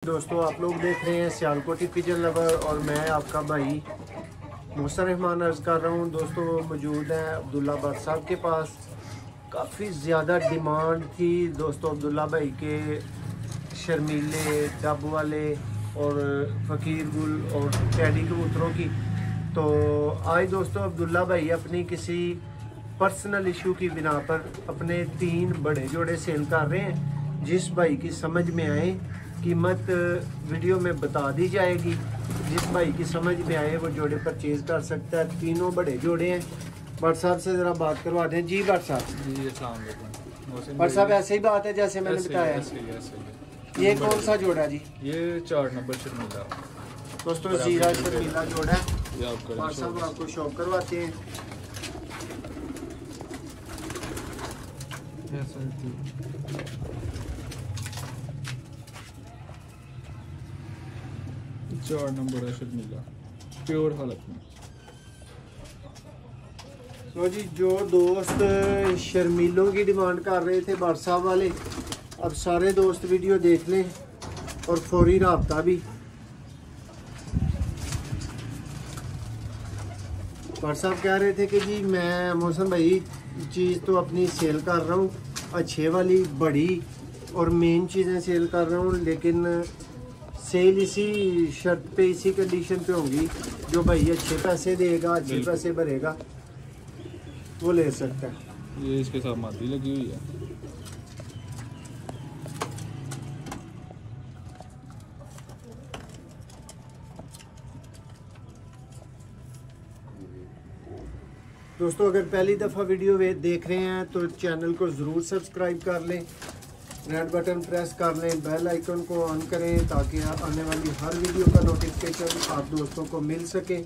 दोस्तों आप लोग देख रहे हैं सियालकोटी पिजन लवर और मैं आपका भाई मोहसन रहमान अर्ज़ कर रहा हूं। दोस्तों मौजूद हैं अब्दुल्ला भट्ट साहब के पास। काफ़ी ज़्यादा डिमांड थी दोस्तों अब्दुल्ला भाई के शर्मीले डब वाले और फ़कीर गुल और टैडी कबूतरों की। तो आज दोस्तों अब्दुल्ला भाई अपनी किसी पर्सनल इशू की बिना पर अपने 3 बड़े जोड़े सेल कर रहे हैं। जिस भाई की समझ में आए कीमत वीडियो में बता दी जाएगी। जिस भाई की समझ में आए वो जोड़े परचेज कर सकता है। तीनों बड़े जोड़े हैं। भट्ट साहब से ज़रा बात करवा दें। जी भट्ट साहब। जी अस्सलाम वालेकुम। भट्ट साहब ऐसे ही बात है जैसे मैंने बताया। ये कौन सा जोड़ा जी? ये 4 नंबर शर्मीला दोस्तों जीरा शर्मीला जोड़ा है। ये आपका भट्ट साहब आपको शौक करवाते हैं। चार नंबर है शर्मीला प्योर हालत में। तो जी जो दोस्त शर्मीलों की डिमांड कर रहे थे भट्ट साहब वाले, अब सारे दोस्त वीडियो देख लें और फौरी राब्ता भी। भट्ट साहब कह रहे थे कि जी मैं मोहसन भाई चीज़ तो अपनी सेल कर रहा हूँ, अच्छे वाली बड़ी और मेन चीज़ें सेल कर रहा हूँ, लेकिन सेल इसी शर्त पे इसी कंडीशन पे होंगी जो भाई अच्छे पैसे देगा, अच्छे पैसे भरेगा वो ले सकता है। ये इसके साथ मादी लगी हुई है। दोस्तों अगर पहली दफ़ा वीडियो देख रहे हैं तो चैनल को ज़रूर सब्सक्राइब कर लें, रेड बटन प्रेस कर लें, बेल आइकन को ऑन करें ताकि आने वाली हर वीडियो का नोटिफिकेशन आप दोस्तों को मिल सके।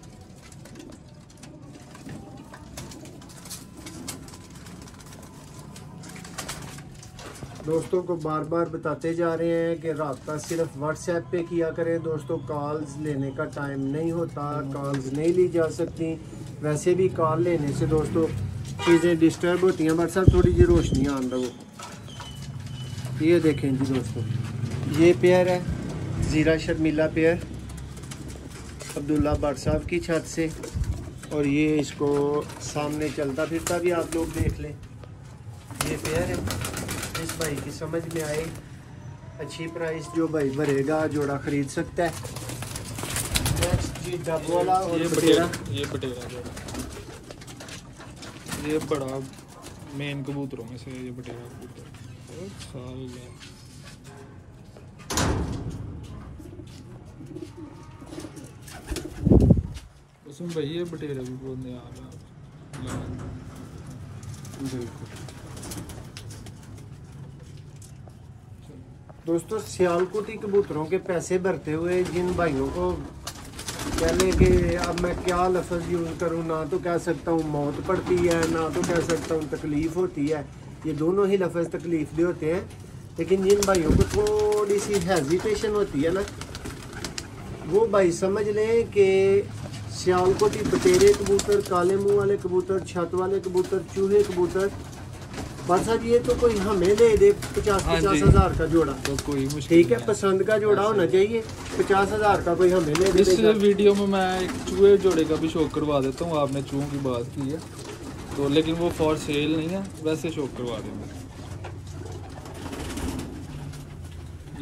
दोस्तों को बार बार बताते जा रहे हैं कि राब्ता सिर्फ व्हाट्सएप पे किया करें। दोस्तों कॉल्स लेने का टाइम नहीं होता, कॉल्स नहीं ली जा सकती। वैसे भी कॉल लेने से दोस्तों चीज़ें डिस्टर्ब होती हैं। व्हाट्सएप थोड़ी जी रोशनी आन दो। ये देखें जी दोस्तों, ये पेयर है ज़ीरा शर्मीला पेयर अब्दुल्ला भट्ट साहब की छत से, और ये इसको सामने चलता फिरता भी आप लोग देख लें। ये पेयर है, जिस भाई की समझ में आए अच्छी प्राइस जो भाई भरेगा जोड़ा खरीद सकता है। नेक्स्ट जी डब वाला और ये बटेरा जोड़ा, ये बड़ा मेन कबूतरों में से ये बटेरा कबूतर साल है। उसमें भाई ये बटेरा भी बोलने आ रहा है। दोस्तों सियालकोटी कबूतरों के पैसे भरते हुए जिन भाइयों को कहने कि अब मैं क्या लफ्ज़ यूज़ करूँ, ना तो कह सकता हूँ मौत पड़ती है, ना तो कह सकता हूँ तकलीफ़ होती है। ये दोनों ही लफ्ज़ तकलीफ दे होते हैं, लेकिन जिन भाइयों को थोड़ी सी हेजिटेशन होती है ना, वो भाई समझ लें कि सियालकोटी बटेरे कबूतर, काले मुंह वाले कबूतर, छत वाले कबूतर, चूहे कबूतर, बस अब ये तो कोई हमें ले दे 50-50 हज़ार का जोड़ा तो कोई मुश्किल ठीक है, पसंद का जोड़ा होना चाहिए। 50 हज़ार का कोई हमें ले दे। इस वीडियो में मैं एक चूहे जोड़े का भी शौक करवा देता हूँ। आपने चूहों की बात की है तो, लेकिन वो फॉर सेल नहीं है, वैसे शौक करवा देंगे।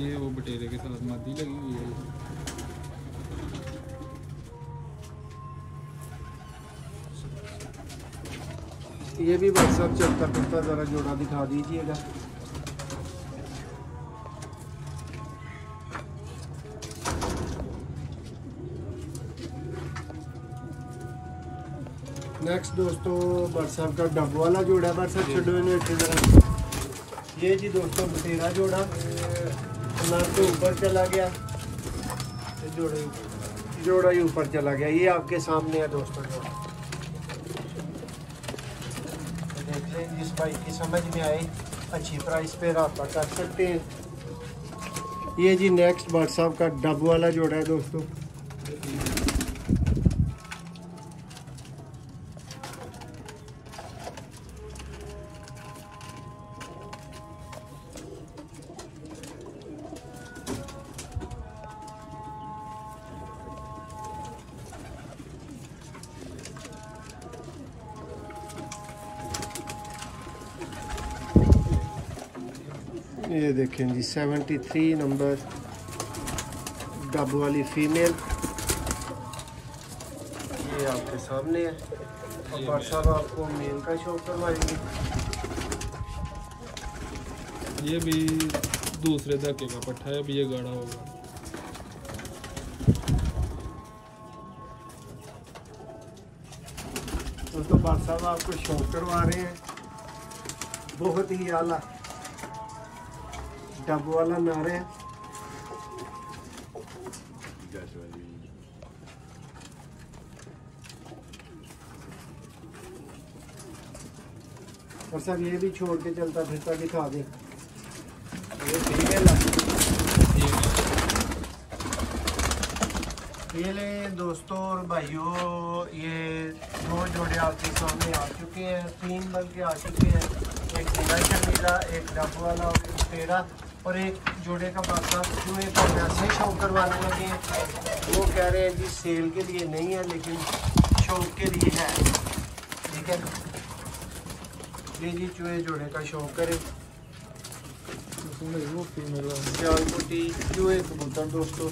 ये वो बटेरे के साथ मादी लगी हुई है। ये भी व्हाट्सएप चलता फिरता ज़रा जोड़ा दिखा दीजिएगा। नेक्स्ट दोस्तों भट्ट साहब का डब वाला जोड़ा है। भट्ट साहब छोड़ो इन्हें अच्छी तरह। ये जी दोस्तों बटेरा जोड़ा नाक के ऊपर चला गया, जोड़ा ही ऊपर चला गया। ये आपके सामने है दोस्तों जोड़ा। देख लें, जिस भाई की समझ में आए अच्छी प्राइस पे राब्ता कर सकते हैं। ये जी नेक्स्ट भट्ट साहब का डब वाला जोड़ा है दोस्तों। ये देखें जी 73 नंबर डब वाली फीमेल, ये आपके सामने है। और भाई साहब आपको मेल का शौक करवाएंगे। ये भी दूसरे धक्के का पट्ठा है, अभी ये गाढ़ा होगा। दोस्तों भाई साहब आपको शौक करवा रहे हैं, बहुत ही आला डब वाला नार है। और सर ये भी छोड़ के चलता फिरता दिखा दे। ये फीमेल है। ये ले दोस्तों और भाइयों, ये दो जोड़े आपके सामने आ चुके हैं, 3 बल्कि आ चुके हैं। एक नीला शर्मीला, एक डब वाला और एक तेरा, और एक जोड़े का बादशाह चूहे को वैसे शौक करवाने लगे हैं। वो कह रहे हैं जी सेल के लिए नहीं है लेकिन शौक के लिए है, ठीक है। ये जी चूहे जोड़े का शौक करें। वो फीमेल है। सियालकोटी चूहे कबूतर दोस्तों,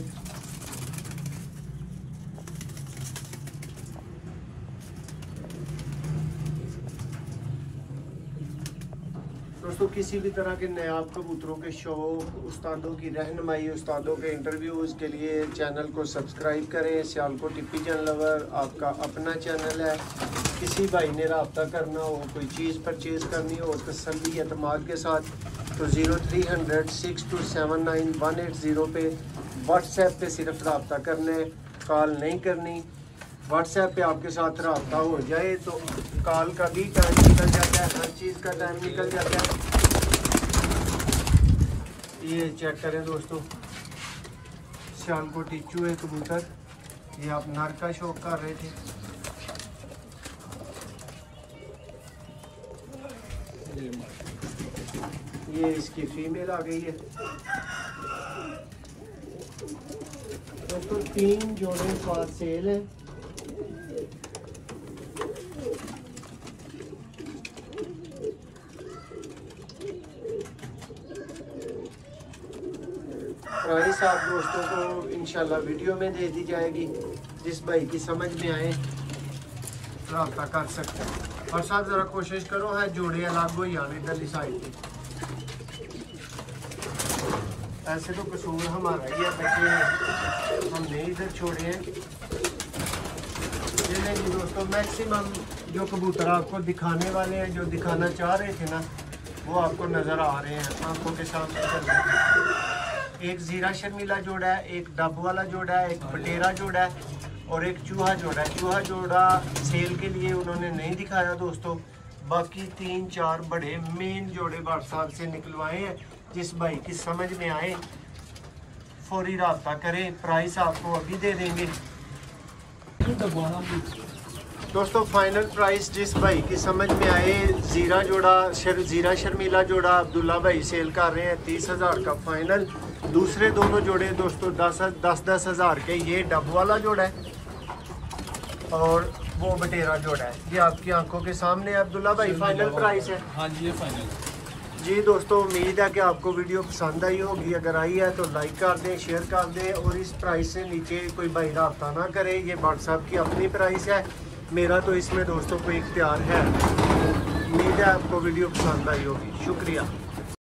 किसी भी तरह के नायाब कबूतरों के शौक, उस्तादों की रहनुमाई, उस्तादों के इंटरव्यूज़ के लिए चैनल को सब्सक्राइब करें। सियालकोटी पिजन लवर आपका अपना चैनल है। किसी भाई ने रब्ता करना हो, कोई चीज़ परचेज़ करनी हो तसल्ली एतमाद के साथ, तो 0300 6279 180 पे व्हाट्सएप पे सिर्फ रब्ता करना है, कॉल नहीं करनी। व्हाट्सएप पे आपके साथ रब्ता हो जाए तो कॉल का भी टाइम निकल जाता है, हर चीज़ का टाइम निकल जाता है। ये चेक करें दोस्तों, सियालकोटी चूहे कबूतर, ये आप नर का शौक कर रहे थे। ये इसकी फीमेल आ गई है दोस्तों। 3 जोड़े फॉर सेल है। प्राइस आप दोस्तों को इंशाल्लाह वीडियो में दे दी जाएगी, जिस भाई की समझ में आए रब्ता कर सकते हैं। और साथ ज़रा कोशिश करो है जोड़े अलग हो जाने इधरली साइड की। ऐसे तो कसूर हमारा ही है, बच्चे हमने इधर छोड़े हैं। ये नहीं दोस्तों, मैक्सिमम जो कबूतर आपको दिखाने वाले हैं, जो दिखाना चाह रहे थे ना, वो आपको नज़र आ रहे हैं आंखों के सामने चल रहे हैं। एक जीरा शर्मीला जोड़ा है, एक डब वाला जोड़ा है, एक बटेरा जोड़ा है और एक चूहा जोड़ा है। चूहा जोड़ा सेल के लिए उन्होंने नहीं दिखाया दोस्तों। बाकी 3-4 बड़े मेन जोड़े भाट साहब से निकलवाए हैं। जिस भाई की समझ में आए फौरी रब्ता करें, प्राइस आपको अभी दे देंगे दोस्तों। फाइनल प्राइस जिस भाई की समझ में आए, जीरा जोड़ा जीरा शर्मीला जोड़ा अब्दुल्ला भाई सेल कर रहे हैं 30,000 का फाइनल। दूसरे दोनों जोड़े दोस्तों 10-10 हज़ार के। ये डब वाला जोड़ा है और वो बटेरा जोड़ा है। ये आपकी आंखों के सामने अब्दुल्ला भाई फाइनल प्राइस है। हाँ जी ये फाइनल। जी दोस्तों, उम्मीद है कि आपको वीडियो पसंद आई होगी। अगर आई है तो लाइक कर दें, शेयर कर दें और इस प्राइस से नीचे कोई भाई रब्ता ना करे। ये व्हाट्सएप की अपनी प्राइस है, मेरा तो इसमें दोस्तों कोई इख्तियार है। उम्मीद है आपको वीडियो पसंद आई होगी। शुक्रिया।